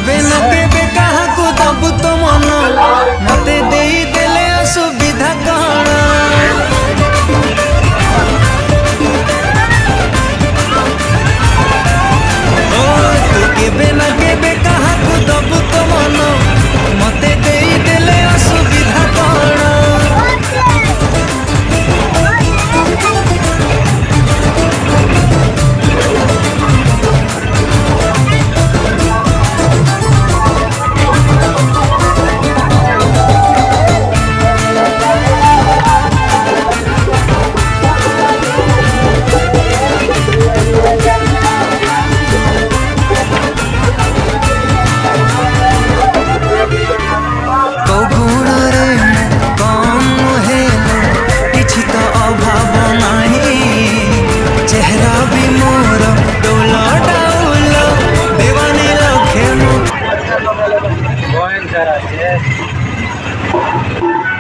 केबे न केबे कहा को दबु तो मन मते देई देले असुविधा कण ओ तू केबे न केबे कहा को दबु तो मन मते देई देले असुविधा कण Yes.